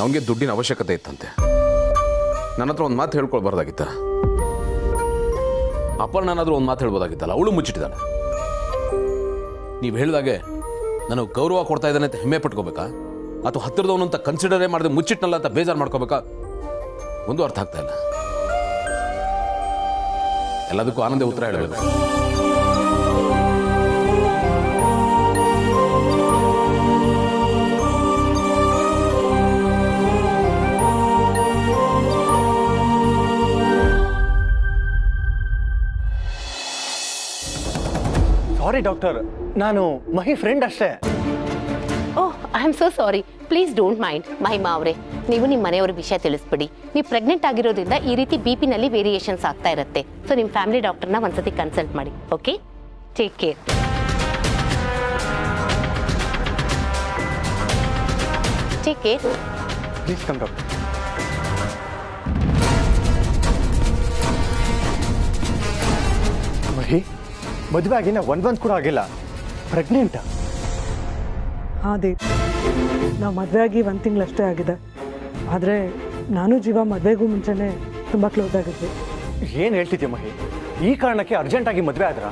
ಅವನಿಗೆ ದುಡ್ಡಿನ ಅವಶ್ಯಕತೆ ಇತ್ತಂತೆ. ನನ್ನ ಹತ್ರ ಒಂದು ಮಾತು ಹೇಳ್ಕೊಳ್ಬಾರ್ದಾಗಿತ್ತ? ಅಪರ್ಣನಾದರೂ ಒಂದು ಮಾತು ಹೇಳ್ಬೋದಾಗಿತ್ತಲ್ಲ, ಅವಳು ಮುಚ್ಚಿಟ್ಟಿದ್ದಾಳೆ. ನೀವು ಹೇಳಿದಾಗೆ ನನಗೆ ಗೌರವ ಕೊಡ್ತಾ ಇದ್ದಾನೆ ಅಂತ ಹೆಮ್ಮೆ ಪಟ್ಕೋಬೇಕಾ, ಅಥವಾ ಹತ್ತಿರದವನು ಅಂತ ಕನ್ಸಿಡರೇ ಮಾಡಿದೆ ಮುಚ್ಚಿಟ್ನಲ್ಲ ಅಂತ ಬೇಜಾರು ಮಾಡ್ಕೋಬೇಕಾ? ಒಂದು ಅರ್ಥ ಆಗ್ತಾ ಇಲ್ಲ. ಎಲ್ಲದಕ್ಕೂ ಆನಂದ ಉತ್ತರ ಹೇಳಬೇಕು. ಸಾರಿ ಡಾಕ್ಟರ್, ನಾನು ಮಹಿ ಫ್ರೆಂಡ್ ಅಷ್ಟೇ. Oh, I am so sorry. Please don't mind. Mahima ಅವರೇ, ನೀವು ನಿಮ್ಮ ಮನೆಯವ್ರ ವಿಷಯ ತಿಳಿಸ್ಬಿಡಿ. ನೀವು ಪ್ರೆಗ್ನೆಂಟ್ ಆಗಿರೋದ್ರಿಂದ ಈ ರೀತಿ BP-ನಲ್ಲಿ ವೇರಿಯೇಷನ್ಸ್ ಆಗ್ತಾ ಇರುತ್ತೆ. ಸೊ ನಿಮ್ಮ ಫ್ಯಾಮಿಲಿ ಡಾಕ್ಟರ್ನ ಒಂದ್ಸತಿ ಕನ್ಸಲ್ಟ್ ಮಾಡಿ. Okay, take care. Take care. Please come doctor. Mahi, ಮದುವೆ ಆಗಿನ 1 month ಕೂಡ ಆಗಿಲ್ಲ, ಪ್ರೆಗ್ನೆಂಟ್. ಹಾಂ ದೀಪ್, ನಾವು ಮದುವೆ ಆಗಿ 1 ತಿಂಗಳಷ್ಟೇ ಆಗಿದೆ. ಆದರೆ ನಾನು ಜೀವ ಮದುವೆಗೂ ಮುಂಚೆನೇ ತುಂಬ ಕ್ಲೋಸ್ ಆಗಿದ್ವಿ. ಏನು ಹೇಳ್ತಿದ್ಯಾ ಮಹಿ? ಈ ಕಾರಣಕ್ಕೆ ಅರ್ಜೆಂಟಾಗಿ ಮದುವೆ ಆದ್ರ?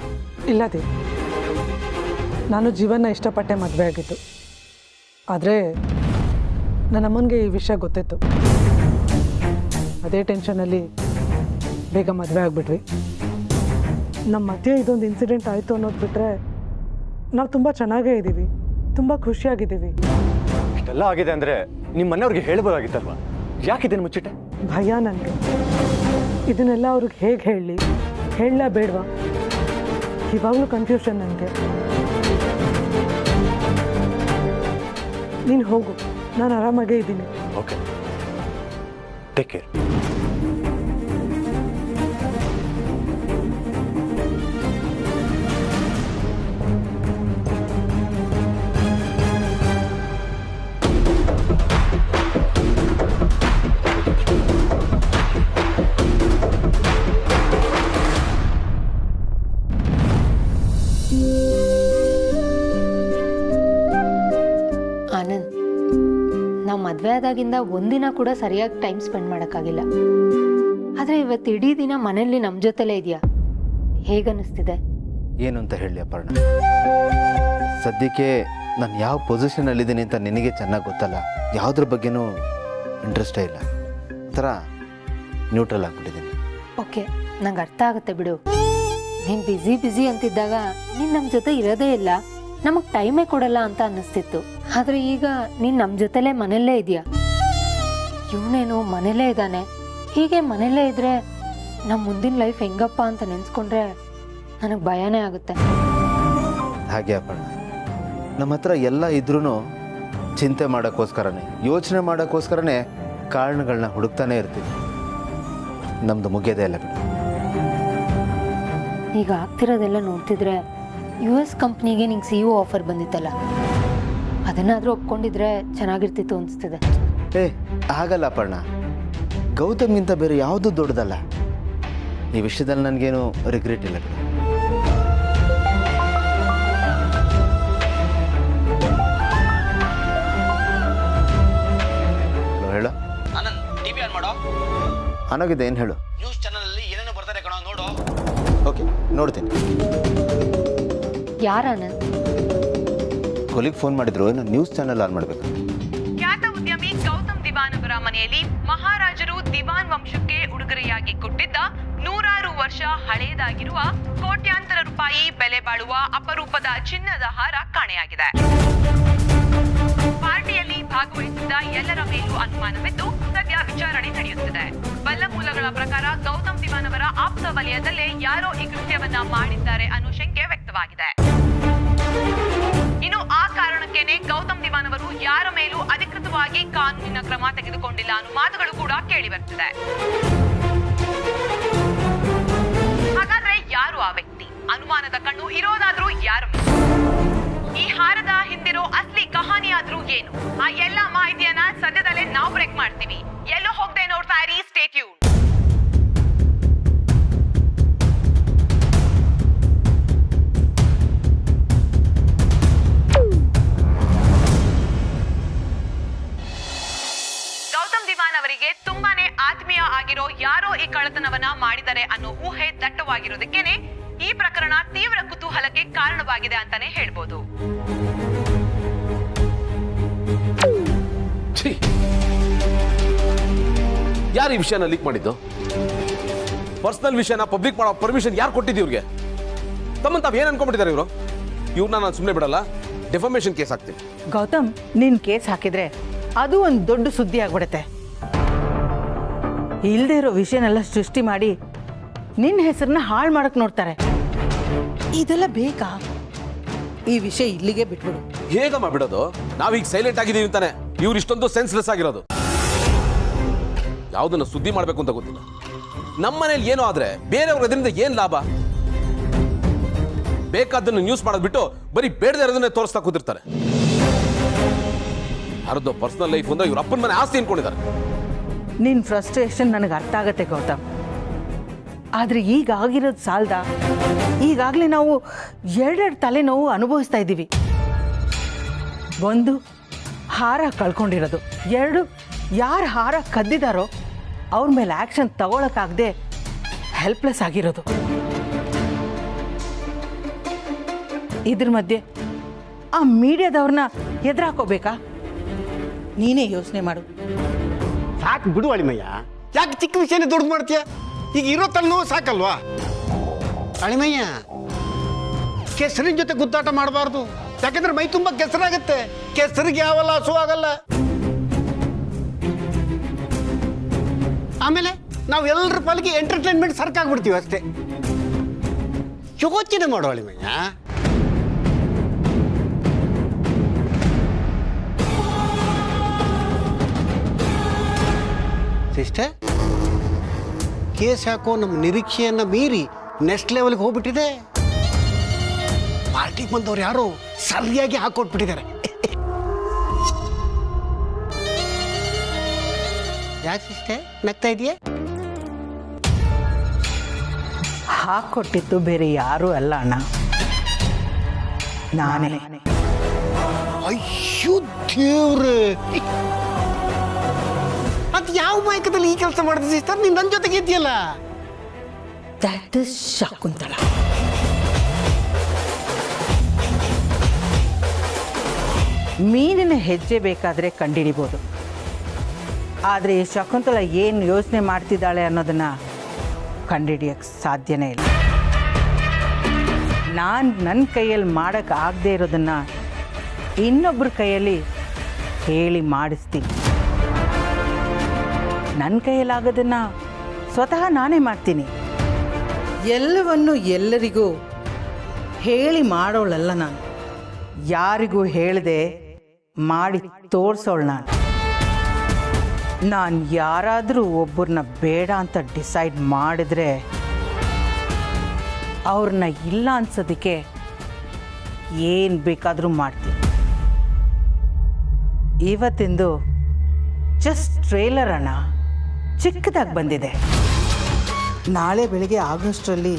ಇಲ್ಲ ದೀಪ್, ನಾನು ಜೀವನ ಇಷ್ಟಪಟ್ಟೆ ಮದುವೆ ಆಗಿದ್ದು. ಆದರೆ ನನ್ನ ಅಮ್ಮನಿಗೆ ಈ ವಿಷಯ ಗೊತ್ತಿತ್ತು. ಅದೇ ಟೆನ್ಷನಲ್ಲಿ ಬೇಗ ಮದುವೆ ಆಗಿಬಿಟ್ವಿ. ನಮ್ಮ ಮಧ್ಯೆ ಇದೊಂದು ಇನ್ಸಿಡೆಂಟ್ ಆಯಿತು ಅನ್ನೋದು ಬಿಟ್ಟರೆ ನಾವು ತುಂಬ ಚೆನ್ನಾಗೇ ಇದ್ದೀವಿ, ತುಂಬ ಖುಷಿಯಾಗಿದ್ದೀವಿ. ಇಷ್ಟೆಲ್ಲ ಆಗಿದೆ ಅಂದರೆ ನಿಮ್ಮ ಮನೆಯವ್ರಿಗೆ ಹೇಳ್ಬೋದಾಗಿತ್ತಲ್ವಾ? ಯಾಕೆ ಇದನ್ನು ಮುಚ್ಚಿಟ್ಟೆ? ಭಯ ನನಗೆ. ಇದನ್ನೆಲ್ಲ ಅವ್ರಿಗೆ ಹೇಗೆ ಹೇಳಲಾ ಬೇಡವಾ? ಇವಾಗಲೂ ಕನ್ಫ್ಯೂಷನ್ ನನಗೆ. ನೀನು ಹೋಗು, ನಾನು ಆರಾಮಾಗೇ ಇದ್ದೀನಿ. Okay, take care. ಆನಂದ್, ನಾವು ಮದುವೆ ಆದಾಗಿಂದ ಒಂದಿನ ಕೂಡ ಸರಿಯಾಗಿ ಟೈಮ್ ಸ್ಪೆಂಡ್ ಮಾಡೋಕ್ಕಾಗಿಲ್ಲ. ಆದರೆ ಇವತ್ತು ಇಡೀ ದಿನ ಮನೆಯಲ್ಲಿ ನಮ್ಮ ಜೊತೆಲೇ ಇದೆಯಾ? ಹೇಗನ್ನಿಸ್ತಿದೆ? ಏನು ಅಂತ ಹೇಳಿ ಅಪರ್ಣ, ಸದ್ಯಕ್ಕೆ ನಾನು ಯಾವ ಪೊಸಿಷನಲ್ಲಿದ್ದೀನಿ ಅಂತ ನಿನಗೆ ಚೆನ್ನಾಗಿ ಗೊತ್ತಲ್ಲ. ಯಾವುದ್ರ ಬಗ್ಗೆನೂ ಇಂಟ್ರೆಸ್ಟೇ ಇಲ್ಲ, ಥರ ನ್ಯೂಟ್ರಲ್ ಆಗಿಬಿಟ್ಟಿದ್ದೀನಿ. ಓಕೆ, ನಂಗೆ ಅರ್ಥ ಆಗುತ್ತೆ ಬಿಡು. ನೀನು ಬ್ಯುಸಿ ಅಂತಿದ್ದಾಗ ನೀನು ನಮ್ಮ ಜೊತೆ ಇರೋದೇ ಇಲ್ಲ, ನಮಗೆ ಟೈಮೇ ಕೊಡಲ್ಲ ಅಂತ ಅನ್ನಿಸ್ತಿತ್ತು. ಆದರೆ ಈಗ ನೀನು ನಮ್ಮ ಜೊತೆಲೇ ಮನೆಯಲ್ಲೇ ಇದೆಯಾ? ಇವನೇನು ಮನೇಲೇ ಇದ್ದಾನೆ. ಹೀಗೆ ಮನೇಲೇ ಇದ್ದರೆ ನಮ್ಮ ಮುಂದಿನ ಲೈಫ್ ಹೆಂಗಪ್ಪ ಅಂತ ನೆನೆಸ್ಕೊಂಡ್ರೆ ನನಗೆ ಭಯನೇ ಆಗುತ್ತೆ. ಹಾಗೆ ಅಪರ್ಣ, ನಮ್ಮ ಹತ್ರ ಎಲ್ಲ ಇದ್ರೂ ಚಿಂತೆ ಮಾಡೋಕ್ಕೋಸ್ಕರನೇ, ಯೋಚನೆ ಮಾಡೋಕ್ಕೋಸ್ಕರನೇ ಕಾರಣಗಳನ್ನ ಹುಡುಕ್ತಾನೆ ಇರ್ತೀವಿ. ನಮ್ಮದು ಮುಗಿಯೋದೇ ಇಲ್ಲ ಬಿಡು. ಈಗ ಆಗ್ತಿರೋದೆಲ್ಲ ನೋಡ್ತಿದ್ರೆ US ಕಂಪ್ನಿಗೆ ನಿಂಗೆ CEO ಆಫರ್ ಬಂದಿತ್ತಲ್ಲ, ಅದನ್ನಾದರೂ ಒಪ್ಕೊಂಡಿದ್ರೆ ಚೆನ್ನಾಗಿರ್ತಿತ್ತು ಅನಿಸ್ತಿದೆ. ಆಗಲ್ಲ ಅಪರ್ಣ, ಗೌತಮ್ಗಿಂತ ಬೇರೆ ಯಾವುದೂ ದೊಡ್ಡದಲ್ಲ. ಈ ವಿಷಯದಲ್ಲಿ ನನಗೇನು ರಿಗ್ರೆಟ್ ಇಲ್ಲ. ಹೇಳು ಆನಂದ್, ಟಿವಿ ಆನ್ ಮಾಡೋ. ಆನೋಗಿದೆ, ಏನು ಹೇಳು? ನ್ಯೂಸ್ ಚಾನಲ್ ಅಲ್ಲಿ ಏನೇನು ಬರ್ತಾರೆ ಕಣೋ, ನೋಡು. ಓಕೆ, ನೋಡ್ತೀನಿ. ಯಾರು ಆನಂದ್? ಕೊಲಿಗೆ ಫೋನ್ ಮಾಡಿದ್ರು, ನಾನು ನ್ಯೂಸ್ ಚಾನಲ್ ಆನ್ ಮಾಡಬೇಕು. ಖ್ಯಾತ ಉದ್ಯಮಿ ಗೌತಮ್ ದಿವಾನ್ ಅವರ ಮನೆಯಲ್ಲಿ ಮಹಾರಾಜರು ದಿವಾನ್ ವಂಶಕ್ಕೆ ಉಡುಗೊರೆಯಾಗಿ ಕೊಟ್ಟಿದ್ದ 100 ವರ್ಷ ಹಳೆಯದಾಗಿರುವ ಕೋಟ್ಯಾಂತರ ರೂಪಾಯಿ ಬೆಲೆ ಬಾಳುವ ಅಪರೂಪದ ಚಿನ್ನದ ಹಾರ ಕಾಣೆಯಾಗಿದೆ. ಪಾರ್ಟಿಯಲ್ಲಿ ಭಾಗವಹಿಸಿದ್ದ ಎಲ್ಲರ ಮೇಲೂ ಅನುಮಾನವಿದ್ದು ಸದ್ಯ ವಿಚಾರಣೆ ನಡೆಯುತ್ತಿದೆ. ಬಲ್ಲ ಮೂಲಗಳ ಪ್ರಕಾರ ಗೌತಮ್ ದಿವಾನ್ ಅವರ ಆಪ್ತ ವಲಯದಲ್ಲೇ ಯಾರೋ ಈ ಕೃತ್ಯವನ್ನ ಮಾಡಿದ್ದಾರೆ ಅನ್ನೋ ಶಂಕೆ ವ್ಯಕ್ತವಾಗಿದೆ. ಇನ್ನು ಆ ಕಾರಣಕ್ಕೇನೆ ಗೌತಮ್ ದಿವಾನ್ ಅವರು ಯಾರ ಮೇಲೂ ಅಧಿಕೃತವಾಗಿ ಕಾನೂನಿನ ಕ್ರಮ ತೆಗೆದುಕೊಂಡಿಲ್ಲ ಅನ್ನೋ ಮಾತುಗಳು ಕೂಡ ಕೇಳಿ ಬರ್ತಿದೆ. ಹಾಗಾದ್ರೆ ಯಾರು ಆ ವ್ಯಕ್ತಿ? ಅನುಮಾನದ ಕಣ್ಣು ಇರೋದಾದ್ರೂ ಯಾರು? ಈ ಹಾರದ ಹಿಂದಿರೋ ಅಸ್ಲಿ ಕಹಾನಿ ಆದ್ರೂ ಏನು? ಆ ಎಲ್ಲಾ ಮಾಹಿತಿಯನ್ನ ಸದ್ಯದಲ್ಲೇ ನಾವು ಬ್ರೇಕ್ ಮಾಡ್ತೀವಿ. ಎಲ್ಲೋ ಹೋಗದೆ ನೋಡ್ತಾ ಇರಿ, ಸ್ಟೇ ಟ್ಯೂನ್. ಮಾಡಿದ್ದಾರೆ ಅನ್ನೋ ಊಹೆ ದಟ್ಟವಾಗಿರೋದಕ್ಕೇನೆ ಈ ಪ್ರಕರಣ ತೀವ್ರ ಕುತೂಹಲಕ್ಕೆ ಕಾರಣವಾಗಿದೆ ಅಂತಾನೆ ಹೇಳ್ಬೋದು. ಯಾರು ಈ ವಿಷಯನ ಲೀಕ್ ಮಾಡಿದ್ದು? ಪರ್ಸನಲ್ ವಿಷಯನ ಪಬ್ಲಿಕ್ ಮಾಡೋ ಪರ್ಮಿಷನ್ ಯಾರು ಕೊಟ್ಟಿದ್ದು ಇವ್ರಿಗೆ? ತಮ್ಮಂತ ತಾವ್ ಏನ್ ಅನ್ಕೊಂಡ್ಬಿಟ್ಟಿದ್ದಾರೆ ಇವರು? ಇವ್ರನ್ನ ನಾನು ಸುಮ್ಮನೆ ಬಿಡಲ್ಲ, ಡೆಫಮೇಷನ್ ಕೇಸ್ ಹಾಕ್ತೀನಿ. ಗೌತಮ್, ನೀನ್ ಕೇಸ್ ಹಾಕಿದ್ರೆ ಅದು ಒಂದು ದೊಡ್ಡ ಸುದ್ದಿ ಆಗ್ಬಿಡುತ್ತೆ. ಇಲ್ಲದೆ ಇರೋ ವಿಷಯನೆಲ್ಲ ಸೃಷ್ಟಿ ಮಾಡಿ ನಿನ್ನ ಹೆಸರನ್ನ ಹಾಳು ಮಾಡಕ್ ನೋಡ್ತಾರೆ. ಇದೆಲ್ಲ ಬೇಕಾ? ಈ ವಿಷಯ ಇಲ್ಲಿಗೆ ಬಿಟ್ಬಿಡು. ಹೇಗಮ್ಮ ಬಿಡೋದು? ನಾವೀಗ ಸೈಲೆಂಟ್ ಆಗಿದ್ದೀವಿ ಅಂತಾನೆ ಇವ್ರು ಇಷ್ಟೊಂದು ಸೆನ್ಸ್ಲೆಸ್ ಆಗಿರೋದು. ಯಾವುದನ್ನ ಸುದ್ದಿ ಮಾಡಬೇಕು ಅಂತ ಗೊತ್ತಿಲ್ಲ. ನಮ್ಮ ಮನೇಲಿ ಏನೋ ಆದ್ರೆ ಬೇರೆಯವ್ರ ಅದರಿಂದ ಏನ್ ಲಾಭ? ಬೇಕಾದನ್ನು ನ್ಯೂಸ್ ಮಾಡೋದು ಬಿಟ್ಟು ಬರೀ ಬೇಡದೇ ಇರೋದನ್ನೇ ತೋರಿಸ್ತಾ ಕೂತಿರ್ತಾರೆ. ಯಾರದ್ದು ಪರ್ಸನಲ್ ಲೈಫ್ ಅಂದ್ರೆ ಇವ್ರ ಅಪ್ಪನ ಮನೆ ಆಸ್ತಿ ಅನ್ಕೊಂಡಿದ್ದಾರೆ. ನಿನ್ನ ಫ್ರಸ್ಟ್ರೇಷನ್ ನನಗೆ ಅರ್ಥ ಆಗತ್ತೆ ಗೌತಮ್, ಆದರೆ ಈಗ ಆಗಿರೋದು ಸಾಲದ? ಈಗಾಗಲೇ ನಾವು ಎರಡೆರಡು ತಲೆನೋವು ಅನುಭವಿಸ್ತಾ ಇದ್ದೀವಿ. ಒಂದು, ಹಾರ ಕಳ್ಕೊಂಡಿರೋದು. ಎರಡು, ಯಾರು ಹಾರ ಕದ್ದಿದಾರೋ ಅವ್ರ ಮೇಲೆ ಆ್ಯಕ್ಷನ್ ತಗೊಳಕ್ಕಾಗದೆ ಹೆಲ್ಪ್ಲೆಸ್ ಆಗಿರೋದು. ಇದ್ರ ಮಧ್ಯೆ ಆ ಮೀಡಿಯಾದವ್ರನ್ನ ಎದುರಾಕೋಬೇಕಾ? ನೀನೇ ಯೋಚನೆ ಮಾಡು. ಸಾಕು ಬಿಡು ಅಳಿಮಯ್ಯ, ಯಾಕೆ ಚಿಕ್ಕ ವಿಷಯನೇ ದೊಡ್ಡ ಮಾಡ್ತೀಯ? ಈಗ ಇರೋ ತಲೆನೋವು ಸಾಕಲ್ವಾ? ಅಳಿಮಯ್ಯ, ಕೆಸರಿನ ಜೊತೆ ಗುದ್ದಾಟ ಮಾಡಬಾರ್ದು. ಯಾಕಂದ್ರೆ ಮೈ ತುಂಬ ಕೆಸರಾಗತ್ತೆ. ಕೆಸರಿಗೆ ಯಾವ ಲಾಸು ಆಗಲ್ಲ. ಆಮೇಲೆ ನಾವು ಎಲ್ಲರ ಪಾಲಿಗೆ ಎಂಟರ್ಟೈನ್ಮೆಂಟ್ ಸರ್ಕಾಗ್ಬಿಡ್ತೀವಿ ಅಷ್ಟೇ. ಯೋಚನೆ ಮಾಡೋ ಅಳಿಮಯ್ಯ. ಸಿಸ್ಟರ್, ಕೇಸ್ ಯಾಕೋ ನಮ್ಮ ನಿರೀಕ್ಷೆಯನ್ನ ಮೀರಿ ನೆಕ್ಸ್ಟ್ ಲೆವೆಲ್ಗೆ ಹೋಗ್ಬಿಟ್ಟಿದೆ. ಪಾರ್ಟಿಗೆ ಬಂದವ್ರು ಯಾರು ಸರಿಯಾಗಿ ಹಾಕೊಟ್ಬಿಟ್ಟಿದ್ದಾರೆ. ಯಾಕೆ ಸಿಸ್ಟರ್ ನಗ್ತಾ ಇದೆಯಾ? ಹಾಕೊಟ್ಟಿದ್ದು ಬೇರೆ ಯಾರೂ ಅಲ್ಲ ಅಣ್ಣ, ನಾನೇ. ಅಯ್ಯೋ ದೇವ್ರೆ, ಅದು ಯಾವ ಮಾಯಕದಲ್ಲಿ ಈ ಕೆಲಸ ಮಾಡಿದ ಸಿಸ್ಟರ್? ನೀನ್ ನನ್ನ ಜೊತೆಗೆ ಇದೆಯಲ್ಲ. That is Shakuntala. ಮೀನಿನ ಹೆಜ್ಜೆ ಬೇಕಾದರೆ ಕಂಡುಹಿಡಿಬೋದು, ಆದರೆ ಈ ಶಕುಂತಲ ಏನು ಯೋಚನೆ ಮಾಡ್ತಿದ್ದಾಳೆ ಅನ್ನೋದನ್ನ ಕಂಡುಹಿಡಿಯೋಕ್ಕೆ ಸಾಧ್ಯನೇ ಇಲ್ಲ. ನಾನು ನನ್ನ ಕೈಯಲ್ಲಿ ಮಾಡೋಕ್ಕೆ ಆಗದೆ ಇರೋದನ್ನು ಇನ್ನೊಬ್ಬರ ಕೈಯಲ್ಲಿ ಹೇಳಿ ಮಾಡಿಸ್ತೀನಿ. ನನ್ನ ಕೈಯಲ್ಲಾಗೋದನ್ನು ಸ್ವತಃ ನಾನೇ ಮಾಡ್ತೀನಿ. ಎಲ್ಲವನ್ನು ಎಲ್ಲರಿಗೂ ಹೇಳಿ ಮಾಡೋಳಲ್ಲ ನಾನು, ಯಾರಿಗೂ ಹೇಳದೆ ಮಾಡಿ ತೋರಿಸೋಳು ನಾನು. ನಾನು ಯಾರಾದರೂ ಒಬ್ಬರನ್ನ ಬೇಡ ಅಂತ ಡಿಸೈಡ್ ಮಾಡಿದ್ರೆ ಅವ್ರನ್ನ ಇಲ್ಲ ಅನ್ಸೋದಕ್ಕೆ ಏನು ಬೇಕಾದರೂ ಮಾಡ್ತೀನಿ. ಇವತ್ತಿಂದು ಜಸ್ಟ್ ಟ್ರೇಲರ್ ಅಣ್ಣ, ಚಿಕ್ಕದಾಗಿ ಬಂದಿದೆ. ನಾಳೆ ಬೆಳಿಗ್ಗೆ ಆಗಸ್ಟಲ್ಲಿ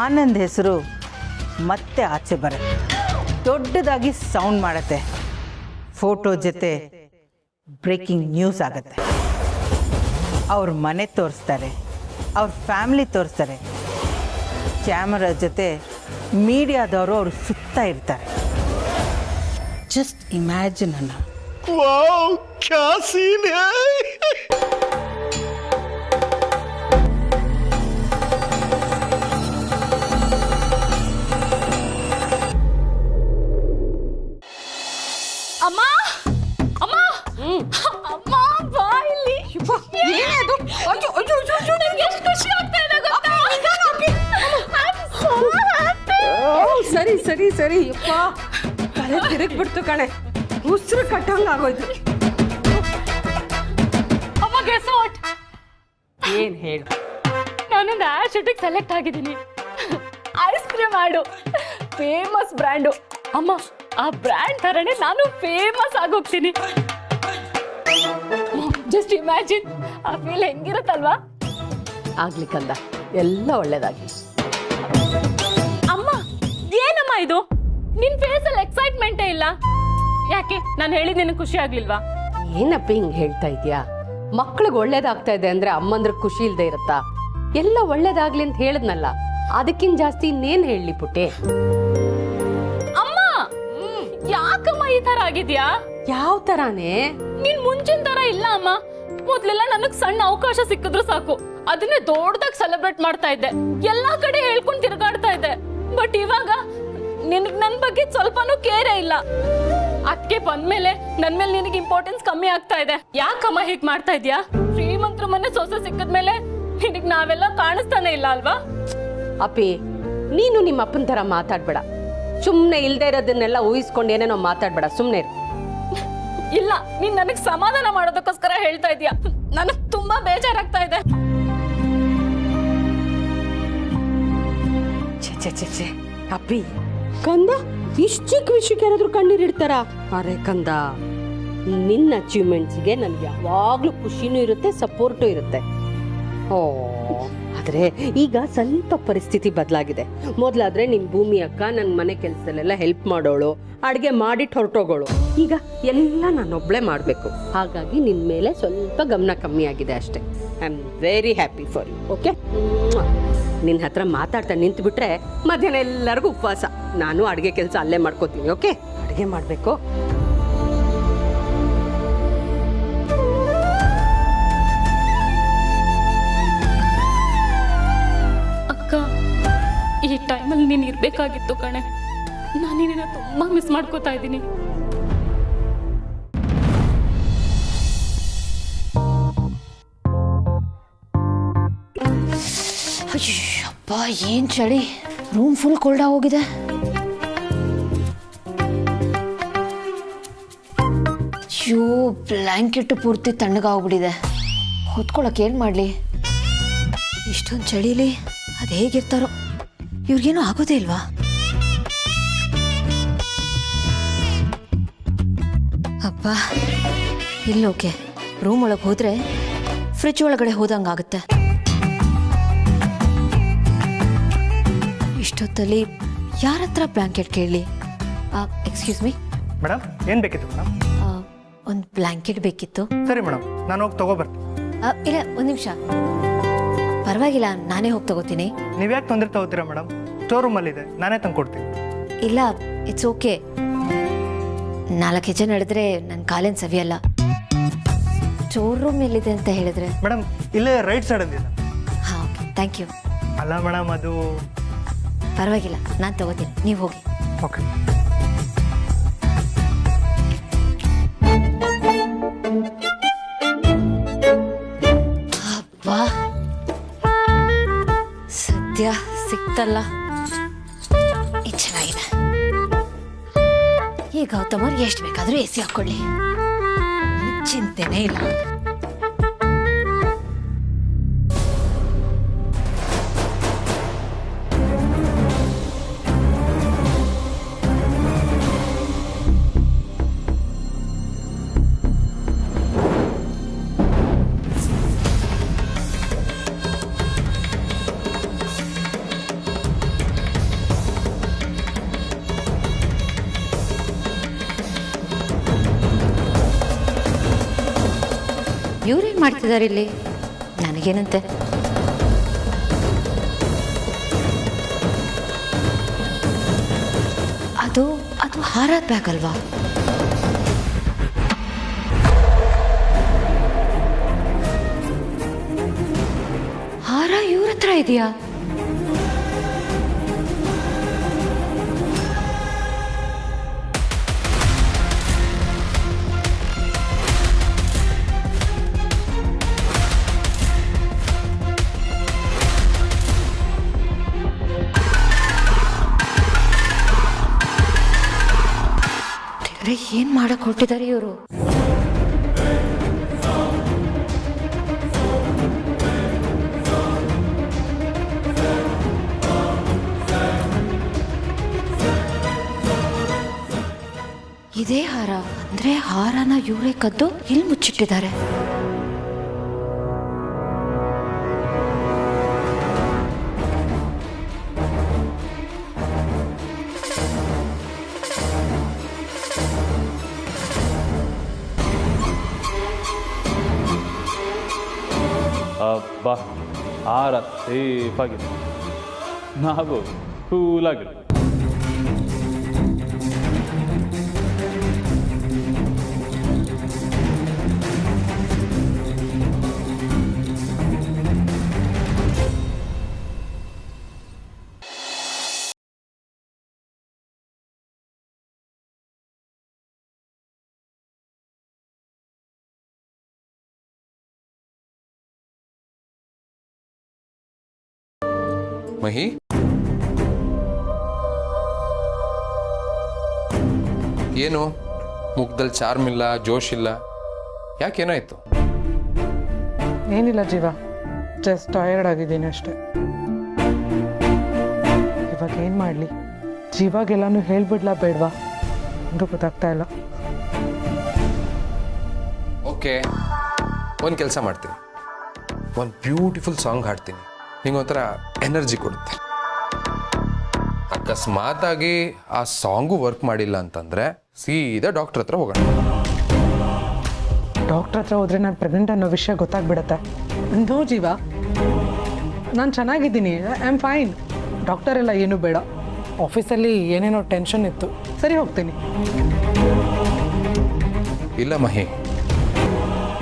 ಆನಂದ್ ಹೆಸರು ಮತ್ತೆ ಆಚೆ ಬರುತ್ತೆ. ದೊಡ್ಡದಾಗಿ ಸೌಂಡ್ ಮಾಡುತ್ತೆ. ಫೋಟೋ ಜೊತೆ ಬ್ರೇಕಿಂಗ್ ನ್ಯೂಸ್ ಆಗುತ್ತೆ. ಅವ್ರ ಮನೆ ತೋರಿಸ್ತಾರೆ, ಅವ್ರ ಫ್ಯಾಮಿಲಿ ತೋರಿಸ್ತಾರೆ. ಕ್ಯಾಮರಾ ಜೊತೆ ಮೀಡಿಯಾದವರು ಅವ್ರು ಸುತ್ತ ಇರ್ತಾರೆ. ಜಸ್ಟ್ ಇಮ್ಯಾಜಿನ್ ಅಣ್ಣ. ವಾವ್, ಕ್ಯಾ ಸೀನ್ ಹೈ! ಅಮ್ಮ ಅಮ್ಮ ಅಮ್ಮ ಬಾ ಇಲ್ಲಿ. ಏನಿದು? ಅಯ್ಯೋ ಅಯ್ಯೋ ಅಯ್ಯೋ, ನನಗೆ ಎಷ್ಟು ಖುಷಿ ಆಗ್ತಾ ಇದೆ ಗೊತ್ತಾ? ಸರಿ ಸರಿ ಸರಿ ಅಪ್ಪ, ತಲೆ ತಿರುಗ್ಬಿಡ್ತು ಕಣೆ, ಉಸಿರು ಕಟ್ಟಂಗ ಆಗೋಯ್ತು. ಅಮ್ಮ ಗೆಸ್ ವಾಟ್? ಏನ್ ಹೇಳು? ನಾನೊಂದು ಆಡ್ ಶೂಟಿಂಗ್ ಸೆಲೆಕ್ಟ್ ಆಗಿದ್ದೀನಿ. ಐಸ್ ಕ್ರೀಮ್ ಆಡು, ಫೇಮಸ್ ಬ್ರ್ಯಾಂಡು. ಅಮ್ಮ, ಆ ಬ್ರ್ಯಾಂಡ್ ತರನೇ ನಾನು ಫೇಮಸ್ ಆಗೋಗ್ತೀನಿ. ಜಸ್ಟ್ ಇಮ್ಯಾಜಿನ್, ಆ ಫೀಲ್ ಹೆಂಗಿರುತ್ತಲ್ವಾ? ಆಗ್ಲಿ ಕಂದ, ಎಲ್ಲ ಒಳ್ಳೇದಾಗಿ. ಅಮ್ಮ, ಏನಮ್ಮ ಇದು? ನಿನ್ ಫೇಸ್ ಅಲ್ಲಿ ಎಕ್ಸೈಟ್ಮೆಂಟೇ ಇಲ್ಲ. ಯಾಕೆ? ನಾನು ಹೇಳಿದ ನಿನಗೆ ಖುಷಿ ಆಗ್ಲಿಲ್ವಾ? ಏನಪ್ಪ ಹಿಂಗ್ ಹೇಳ್ತಾ ಇದ್ಯಾ? ಮಕ್ಳಿಗೆ ಒಳ್ಳೇದಾಗ್ತಾ ಇದೆ ಅಂದ್ರೆ ಅಮ್ಮಂದ್ರ ಖುಷಿ ಇಲ್ದೇ ಇರುತ್ತಾ? ಎಲ್ಲ ಒಳ್ಳೇದಾಗ್ಲಿ ಅಂತ ಹೇಳದ್ನಲ್ಲ, ಅದಕ್ಕಿಂತ ಜಾಸ್ತಿ ಇನ್ನೇನ್ ಹೇಳಲಿ ಪುಟ್ಟೆ? ಅಮ್ಮ ಯಾಕಮ್ಮ ಈ ತರ ಆಗಿದ್ಯಾ? ಯಾವ ತರಾನೇ? ನೀನ್ ಮುಂಚಿನ ತರ ಇಲ್ಲ ಅಮ್ಮ. ಮೊದ್ಲೆಲ್ಲ ನನಗ್ ಸಣ್ಣ ಅವಕಾಶ ಸಿಕ್ಕಿದ್ರು ಸಾಕು, ಅದನ್ನೇ ದೊಡ್ಡದಾಗಿ ಸೆಲೆಬ್ರೇಟ್ ಮಾಡ್ತಾ ಇದ್ದೆ, ಎಲ್ಲಾ ಕಡೆ ಹೇಳ್ಕೊಂಡ್ ತಿರ್ಗಾಡ್ತಾ ಇದ್ದೆ. ಬಟ್ ಇವಾಗ ನಿನಗ್ ನನ್ ಬಗ್ಗೆ ಸ್ವಲ್ಪನೂ ಕೇರೇ ಇಲ್ಲ. ಅದಕ್ಕೆ ಬಂದ್ಮೇಲೆ ನನ್ ಮೇಲೆ ನಿನಗೆ ಇಂಪಾರ್ಟೆನ್ಸ್ ಕಮ್ಮಿ ಆಗ್ತಾ ಇದೆ. ಯಾಕಮ್ಮ ಹೀಗ್ ಮಾಡ್ತಾ ಇದ್ಯಾ? ಶ್ರೀಮಂತರ ಮನೆ ಸೊಸೆ ಸಿಕ್ಕದ್ಮೇಲೆ ನಿನಗ್ ನಾವೆಲ್ಲ ಕಾಣಿಸ್ತಾನೆ ಇಲ್ಲ ಅಲ್ವಾ? ಅಪ್ಪಿ, ನೀನು ನಿಮ್ಮ ಅಪ್ಪನ ತರ ಮಾತಾಡ್ಬೇಡ. ಸುಮ್ನೆ ಇಲ್ದೇ ಇರೋದನ್ನೆಲ್ಲ ಊಹಿಸ್ಕೊಂಡು ಏನೇನೋ ಮಾತಾಡ್ಬೇಡ, ಸುಮ್ನೆ ಇರು. ಇಲ್ಲ, ನೀನ್ ನನಗ್ ಸಮಾಧಾನ ಮಾಡೋದಕ್ಕೋಸ್ಕರ ಹೇಳ್ತಾ ಇದೀಯ. ನನಗ್ ತುಂಬಾ ಬೇಜಾರಾಗ್ತಾ ಇದೆ. ಛೆ ಅಪ್ಪಿ, ಕಂದ ಇಷ್ಟು ಚಿಕ್ಕ ವಿಷಯಕ್ಕೆ ಯಾರಾದ್ರೂ ಕಣ್ಣೀರಿಡ್ತಾರ? ಅರೆ ಕಂದ, ನಿನ್ನ ಅಚೀವ್ಮೆಂಟ್ಸ್ಗೆ ನನ್ಗೆ ಯಾವಾಗ್ಲೂ ಖುಷಿನೂ ಇರುತ್ತೆ, ಸಪೋರ್ಟು ಇರುತ್ತೆ. ಓ, ಆದ್ರೆ ಈಗ ಸ್ವಲ್ಪ ಪರಿಸ್ಥಿತಿ ಬದಲಾಗಿದೆ. ಮೊದ್ಲಾದ್ರೆ ನಿಮ್ ಭೂಮಿ ಅಕ್ಕ ನನ್ ಮನೆ ಕೆಲಸದಲ್ಲೆಲ್ಲ ಹೆಲ್ಪ್ ಮಾಡೋಳು, ಅಡ್ಗೆ ಮಾಡಿಟ್ಟು ಹೊರಟೋಗೋಳು. ಈಗ ಎಲ್ಲ ನಾನೊಬ್ಳೆ ಮಾಡ್ಬೇಕು. ಹಾಗಾಗಿ ನಿನ್ ಮೇಲೆ ಸ್ವಲ್ಪ ಗಮನ ಕಮ್ಮಿ ಆಗಿದೆ ಅಷ್ಟೇ. I am very happy for you. Okay, ನಿನ್ನ ಹತ್ರ ಮಾತಾಡ್ತಾ ನಿಂತು ಬಿಟ್ರೆ ಮಧ್ಯಾಹ್ನ ಎಲ್ಲರಿಗೂ ಉಪವಾಸ. ನಾನು ಅಡುಗೆ ಕೆಲಸ ಅಲ್ಲೇ ಮಾಡ್ಕೋತೀನಿ. ಓಕೆ, ಅಡುಗೆ ಮಾಡಬೇಕು. ಅಕ್ಕ, ಈ ಟೈಮಲ್ಲಿ ನೀನು ಇರ್ಬೇಕಾಗಿತ್ತು ಕಣೆ. ನಾನು ನಿನ್ನ ತುಂಬಾ ಮಿಸ್ ಮಾಡ್ಕೋತಾ ಇದ್ದೀನಿ. ಅಯ್ಯಪ್ಪ, ಏನ್ ಚಳಿ! ರೂಮ್ ಫುಲ್ ಕೋಲ್ಡ್ ಆಗೋಗಿದೆ. ಅಯ್ಯೋ, ಬ್ಲ್ಯಾಂಕೆಟ್ ಪೂರ್ತಿ ತಣ್ಣಗಾಗ್ಬಿಟ್ಟಿದೆ. ಹೊತ್ಕೊಳಕ್ ಏನ್ ಮಾಡ್ಲಿ? ಇಷ್ಟೊಂದು ಚಳಿಲಿ ಅದು ಹೇಗಿರ್ತಾರೋ. ಇವ್ರಿಗೇನು ಆಗೋದೇ ಇಲ್ವಾ? ಅಪ್ಪ, ಇಲ್ಲೋಕೆ ರೂಮ್ ಒಳಗೆ ಹೋದ್ರೆ ಫ್ರಿಜ್ ಒಳಗಡೆ ಹೋದಂಗಾಗುತ್ತೆ. ಇಷ್ಟೊತ್ತಲ್ಲಿ ಯಾರ ಹತ್ರ ಬ್ಲ್ಯಾಂಕೆಟ್ ಕೇಳಲಿ? ಎಕ್ಸ್ಕ್ಯೂಸ್ ಮೀ ಮೇಡಮ್, ಏನು ಬೇಕಿತ್ತು ಮೇಡಮ್? ಒಂದು ಬ್ಲ್ಯಾಂಕೆಟ್ ಬೇಕಿತ್ತು. ಸರಿ ಮೇಡಮ್, ನಾನು ಹೋಗಿ ತಗೋಬರ್ತೀನಿ. ಇಲ್ಲ, ಒಂದು ನಿಮಿಷ. ಪರವಾಗಿಲ್ಲ, ನಾನೇ ಹೋಗಿ ತಗೋತೀನಿ. ನೀವ್ಯಾಕೆ ತೊಂದರೆ ತಗೋತೀರಾ ಮೇಡಮ್? ಸ್ಟೋರ್ ರೂಮಲ್ಲಿದೆ, ನಾನೇ ತಂದು ಕೊಡ್ತೀನಿ. ಇಲ್ಲ, ಇಟ್ಸ್ ಓಕೆ. 4 ಹೆಜ್ಜೆ ನಡೆದ್ರೆ ನನ್ನ ಕಾಲೇನು ಸವಿಯಲ್ಲ. ಸ್ಟೋರ್ ರೂಮ್ ಎಲ್ಲಿದೆ ಅಂತ ಹೇಳಿದ್ರೆ? ಮೇಡಮ್, ಇಲ್ಲೇ ರೈಟ್ ಸೈಡಲ್ಲಿದೆ. ಹಾಂ, ಓಕೆ, ಥ್ಯಾಂಕ್ ಯು. ಅಲ್ಲ ಮೇಡಮ್, ಅದು ಪರವಾಗಿಲ್ಲ, ನಾನು ತಗೋತೀನಿ, ನೀವು ಹೋಗಿ. ಓಕೆ. ಅಬ್ಬಾ, ಸದ್ಯ ಸಿಕ್ತಲ್ಲ, ಇದು ಚೆನ್ನಾಗಿದೆ. ಈ ಗೌತಮರು ಎಷ್ಟು ಬೇಕಾದ್ರೂ AC ಹಾಕೊಳ್ಳಿ, ಚಿಂತೆನೇ ಇಲ್ಲ. ಇವ್ರೇನ್ ಮಾಡ್ತಿದ್ದಾರೆ ಇಲ್ಲಿ? ನನಗೇನಂತೆ? ಅದು ಹಾರಾದ ಬ್ಯಾಗ್ ಅಲ್ವಾ? ಹಾರ ಇವ್ರ ಹತ್ರ ಇದೆಯಾ? ಏನ್ ಮಾಡಕ್ ಹೊರಟಿದ್ದಾರೆ ಇವರು? ಇದೇ ಹಾರ ಅಂದ್ರೆ ಹಾರನ ಇವರೇ ಕದ್ದು ಇಲ್ಲಿ ಮುಚ್ಚಿಟ್ಟಿದ್ದಾರೆ. ಬಾ ಆರ ಸೇಫಾಗಿದೆ, ನಾವು ಕೂಲಾಗಿರ್ತೀವಿ. ಮಹಿ, ಏನು ಮುಖದಲ್ಲಿ ಚಾರ್ಮ್ ಇಲ್ಲ, ಜೋಶ್ ಇಲ್ಲ, ಯಾಕೇನಾಯ್ತು? ಏನಿಲ್ಲ ಜೀವ, ಜಸ್ಟ್ ಟಯರ್ಡ್ ಆಗಿದ್ದೀನಿ ಅಷ್ಟೆ. ಇವಾಗ ಏನು ಮಾಡಲಿ? ಜೀವಾಗೆಲ್ಲಾನು ಹೇಳ್ಬಿಡ್ಲಾ ಬೇಡವಾ? ನನಗೂ ಗೊತ್ತಾಗ್ತಾ ಇಲ್ಲ. ಓಕೆ, ಒಂದು ಕೆಲಸ ಮಾಡ್ತೀನಿ, ಒಂದು ಬ್ಯೂಟಿಫುಲ್ ಸಾಂಗ್ ಹಾಡ್ತೀನಿ, ನಿಂಗೊಂಥರ ಎನರ್ಜಿ ಕೊಡುತ್ತೆ. ಅಕಸ್ಮಾತಾಗಿ ಆ ಸಾಂಗು ವರ್ಕ್ ಮಾಡಿಲ್ಲ ಅಂತಂದರೆ ಸೀದಾ ಡಾಕ್ಟ್ರ್ ಹತ್ರ ಹೋಗೋಣ. ಡಾಕ್ಟ್ರ್ ಹತ್ರ ಹೋದರೆ ನಾನು ಪ್ರೆಗ್ನೆಂಟ್ ಅನ್ನೋ ವಿಷಯ ಗೊತ್ತಾಗ್ಬಿಡತ್ತೆ. ನೋ ಜೀವ, ನಾನು ಚೆನ್ನಾಗಿದ್ದೀನಿ, ಐ ಆಮ್ ಫೈನ್. ಡಾಕ್ಟರ್ ಎಲ್ಲ ಏನೂ ಬೇಡ. ಆಫೀಸಲ್ಲಿ ಏನೇನೋ ಟೆನ್ಷನ್ ಇತ್ತು, ಸರಿ ಹೋಗ್ತೀನಿ. ಇಲ್ಲ ಮಹಿ,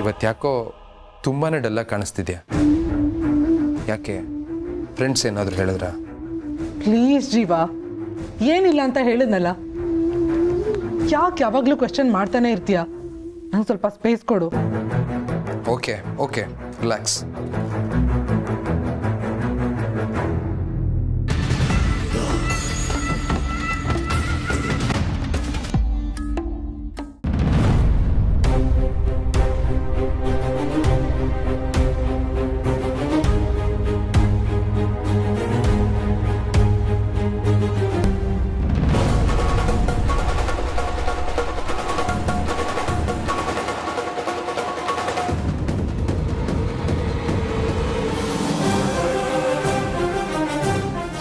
ಇವತ್ತು ಯಾಕೋ ತುಂಬಾ ಡಲ್ಲಾಗಿ ಕಾಣಿಸ್ತಿದ್ಯಾ? ಯಾಕೆ, ಫ್ರೆಂಡ್ಸ್ ಏನಾದರೂ ಹೇಳಿದ್ರ? ಪ್ಲೀಸ್ ಜೀವ, ಏನಿಲ್ಲ ಅಂತ ಹೇಳಿದ್ನಲ್ಲ, ಯಾಕೆ ಯಾವಾಗಲೂ ಕ್ವೆಶ್ಚನ್ ಮಾಡ್ತಾನೆ ಇರ್ತೀಯ? ನಂಗೆ ಸ್ವಲ್ಪ ಸ್ಪೇಸ್ ಕೊಡು. Okay okay, relax.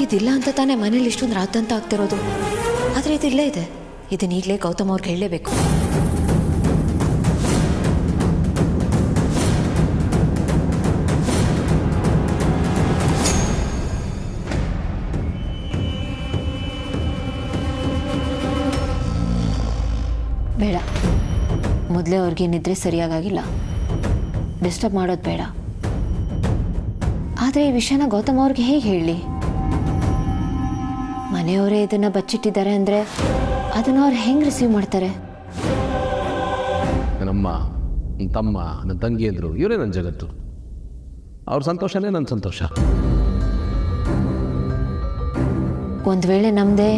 ಇದಿಲ್ಲ ಅಂತ ತಾನೇ ಮನೇಲಿ ಇಷ್ಟೊಂದು ರಾತಂತ ಆಗ್ತಿರೋದು. ಆದರೆ ಇದಿಲ್ಲೇ ಇದೆ. ಇದನ್ನ ಈಗಲೇ ಗೌತಮ್ ಅವ್ರಿಗೆ ಹೇಳಲೇಬೇಕು. ಬೇಡ, ಮೊದಲೇ ಅವ್ರಿಗೆ ನಿದ್ರೆ ಸರಿಯಾಗಿಲ್ಲ, ಡಿಸ್ಟರ್ಬ್ ಮಾಡೋದು ಬೇಡ. ಆದರೆ ಈ ವಿಷಯನ ಗೌತಮ್ ಅವ್ರಿಗೆ ಹೇಗೆ ಹೇಳಿ? ಮನೆಯವರೇ ಇದನ್ನ ಬಚ್ಚಿಟ್ಟಿದ್ದಾರೆ ಅಂದರೆ ಅದನ್ನ ಅವ್ರು ಹೆಂಗೆ ರಿಸೀವ್ ಮಾಡ್ತಾರೆ? ನನ್ನಮ್ಮ, ನನ್ನ ತಮ್ಮ, ನನ್ನ ತಂಗಿ ಅಂದರು, ಇವರೇ ನನ್ನ ಜಗತ್ತು. ಅವ್ರ ಸಂತೋಷನೇ ನನ್ನ ಸಂತೋಷ. ಒಂದು ವೇಳೆ ನಮ್ಮದೇ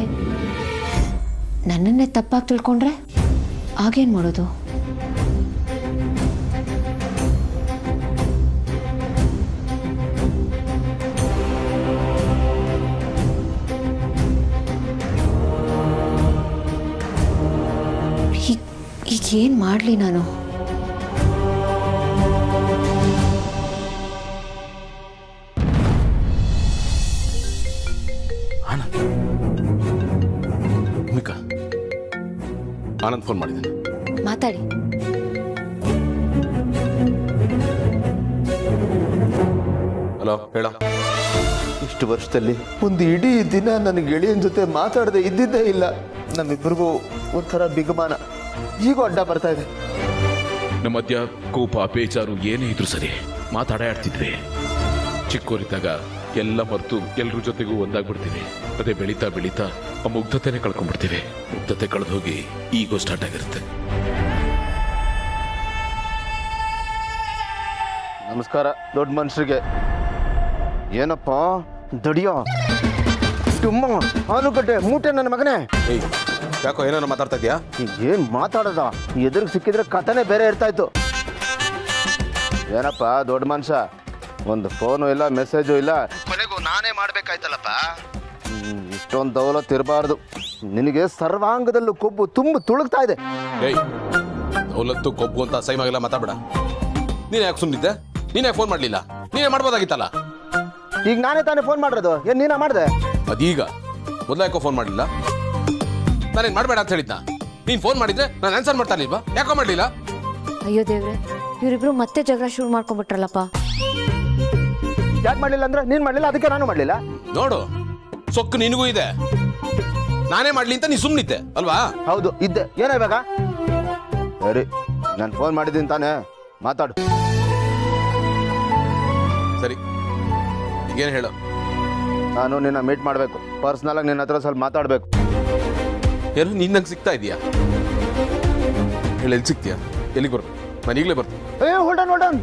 ನನ್ನನ್ನೇ ತಪ್ಪಾಗಿ ತಿಳ್ಕೊಂಡ್ರೆ ಆಗೇನು ಮಾಡೋದು? ಈಗ ಏನು ಮಾಡಲಿ ನಾನು? ಮಿಕಾ, ಆನಂದ್ ಫೋನ್ ಮಾಡಿದ್ದಾನೆ, ಮಾತಾಡಿ. ಹಲೋ, ಹೇಳ. ಇಷ್ಟು ವರ್ಷದಲ್ಲಿ ಒಂದು ಇಡೀ ದಿನ ನನ್ನ ಗೆಳೆಯನ ಜೊತೆ ಮಾತಾಡದೆ ಇದ್ದಿದ್ದೇ ಇಲ್ಲ. ನಮ್ಮಿಬ್ಬರಿಗೂ ಒಂಥರ ಬಿಗುಮಾನ, ಈಗ ಅಡ್ಡ ಬರ್ತಾ ಇದೆ. ನಮ್ಮ ಮಧ್ಯ ಕೋಪ, ಬೇಜಾರು ಏನೇ ಇದ್ರು ಸರಿ ಮಾತಾಡೇ ಆಡ್ತಿದ್ವಿ. ಚಿಕ್ಕೋರಿದ್ದಾಗ ಎಲ್ಲ ಮರೆತು ಎಲ್ರ ಜೊತೆಗೂ ಒಂದಾಗ್ಬಿಡ್ತೀವಿ. ಅದೇ ಬೆಳೀತಾ ಬೆಳೀತಾ ಆ ಮುಗ್ಧತೆನೆ ಕಳ್ಕೊಂಡ್ಬಿಡ್ತೀವಿ. ಮುಗ್ಧತೆ ಕಳೆದು ಹೋಗಿ ಈಗೋ ಸ್ಟಾರ್ಟ್ ಆಗಿರುತ್ತೆ. ನಮಸ್ಕಾರ ದೊಡ್ಡ ಮನುಷ್ಯರಿಗೆ. ಏನಪ್ಪ ದಡಿಯೋ ತುಂಬ ಆಲೂಗಡ್ಡೆ ಮೂಟೆ ನನ್ನ ಮಗನೇ. ಯಾಕೋ ಏನೋ ಮಾತಾಡ್ತಾ ಇದೆಯಾ? ಏನು ಮಾತಾಡೋದ? ಎದುರಿಗೆ ಸಿಕ್ಕಿದ್ರೆ ಕಥೆನೇ ಬೇರೆ ಇರ್ತಾ ಇತ್ತು. ಏನಪ್ಪ ದೊಡ್ಡ ಮನುಷ್ಯ, ಒಂದು ಫೋನು ಇಲ್ಲ, ಮೆಸೇಜು ಇಲ್ಲ, ಕೊನೆಗೂ ನಾನೇ ಮಾಡ್ಬೇಕಾಯ್ತಲ್ಲಪ್ಪ. ಇಷ್ಟೊಂದು ದೌಲತ್ ಇರಬಾರ್ದು. ನಿನಗೆ ಸರ್ವಾಂಗದಲ್ಲೂ ಕೊಬ್ಬು ತುಂಬ ತುಳುಕ್ತಾ ಇದೆ. ದೌಲತ್ತು ಕೊಬ್ಬು ಅಂತ ಅಸಹ್ಯವಾಗಿಲ್ಲ, ಮಾತಾಡಬೇಡ. ನೀನು ಯಾಕೆ ಸುಮ್ಮನಿದ್ದೆ? ನೀನೇ ಫೋನ್ ಮಾಡಲಿಲ್ಲ, ನೀನೇ ಮಾಡ್ಬೋದಾಗಿತ್ತಲ್ಲ. ಈಗ ನಾನೇ ತಾನೇ ಫೋನ್ ಮಾಡಿರೋದು, ಏನು ನೀನ ಮಾಡಿದೆ? ಅದೀಗ ಮೊದಲ ಯಾಕೋ ಫೋನ್ ಮಾಡಲಿಲ್ಲ? ನಾನೇನು ಮಾಡಬೇಡ ಅಂತ ಹೇಳಿದ್ನ? ನೀನು ಫೋನ್ ಮಾಡಿದ್ರೆ ನಾನು ಆನ್ಸರ್ ಮಾಡ್ತಾ ಇಲ್ವಾ? ಯಾಕೋ ಮಾಡಲಿಲ್ಲ? ಅಯ್ಯೋ ದೇವ್ರೆ, ಇವರಿಬ್ರು ಮತ್ತೆ ಜಗಳ ಶುರು ಮಾಡ್ಕೊಂಡ್ಬಿಟ್ರಲ್ಲಪ್ಪ. ಯಾಕೆ ಮಾಡಲಿಲ್ಲ ಅಂದ್ರೆ ನೀನು ಮಾಡಲಿಲ್ಲ, ಅದಕ್ಕೆ ನಾನು ಮಾಡಲಿಲ್ಲ. ನೋಡು, ಸೊಕ್ಕು ನಿನಗೂ ಇದೆ. ನಾನೇ ಮಾಡ್ಲಿ ಅಂತ ನೀ ಸುಮ್ಮನಿದ್ದೆ ಅಲ್ವಾ? ಹೌದು, ಇದ್ದೆ. ಏನೋ ಇವಾಗ? ಸರಿ, ನಾನು ಫೋನ್ ಮಾಡಿದ್ದೀನಿ ತಾನೇ, ಮಾತಾಡು. ಸರಿ, ಈಗೇನು ಹೇಳು? ನಾನು ನಿನ್ನ ಮೀಟ್ ಮಾಡಬೇಕು, ಪರ್ಸ್ನಲ್ ಆಗಿ ನಿನ್ನ ಹತ್ರ ಸ್ವಲ್ಪ ಮಾತಾಡಬೇಕು. ಏನು ನೀನು ನಂಗೆ ಸಿಗ್ತಾ ಇದೀಯಾ? ಹೇಳಿ, ಎಲ್ಲಿ ಸಿಗ್ತೀಯಾ? ಎಲ್ಲಿಗೆ ಬರ್ಬೇಕು? ನಾನು ಈಗಲೇ ಬರ್ತೀನಿ. ಹೊಲ್ಡನ್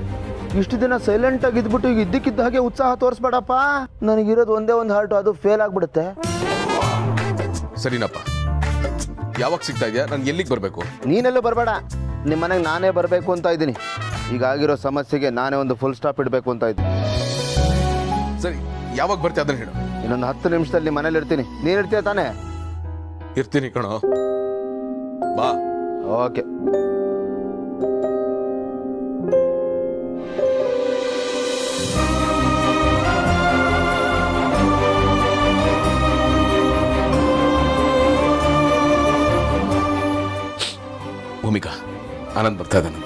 ಇಷ್ಟು ದಿನ ಸೈಲೆಂಟ್ ಆಗಿ ಇದ್ಬಿಟ್ಟು ಈಗ ಇದ್ದಕ್ಕಿದ್ದ ಹಾಗೆ ಉತ್ಸಾಹ ತೋರಿಸ್ಬೇಡಪ್ಪ. ನನಗಿರೋದು ಒಂದೇ ಒಂದು ಹಾರ್ಟು, ಅದು ಫೇಲ್ ಆಗ್ಬಿಡುತ್ತೆ. ಸರಿನಪ್ಪ, ಯಾವಾಗ ಸಿಗ್ತಾ ಇದೆಯಾ? ನಾನು ಎಲ್ಲಿಗೆ ಬರಬೇಕು? ನೀನೆಲ್ಲೂ ಬರಬೇಡ, ನಿಮ್ಮ ಮನೆಗೆ ನಾನೇ ಬರಬೇಕು ಅಂತ ಇದ್ದೀನಿ. ಈಗಾಗಿರೋ ಸಮಸ್ಯೆಗೆ ನಾನೇ ಒಂದು ಫುಲ್ ಸ್ಟಾಪ್ ಇಡಬೇಕು ಅಂತ ಇದ್ದೀನಿ. ಸರಿ, ಯಾವಾಗ ಬರ್ತೀಯ ಅದನ್ನ ಹೇಳು. ಇನ್ನೊಂದು 10 ನಿಮಿಷದಲ್ಲಿ ಮನೇಲಿ ಇರ್ತೀನಿ. ನೀನು ಇರ್ತೀಯ ತಾನೇ? ಇರ್ತೀನಿ ಕಣೋ, ಬಾ. ಓಕೆ. ಭೂಮಿಕಾ, ಆನಂದ್ ಬರ್ತಾ ಇದ್ದಾನೆ.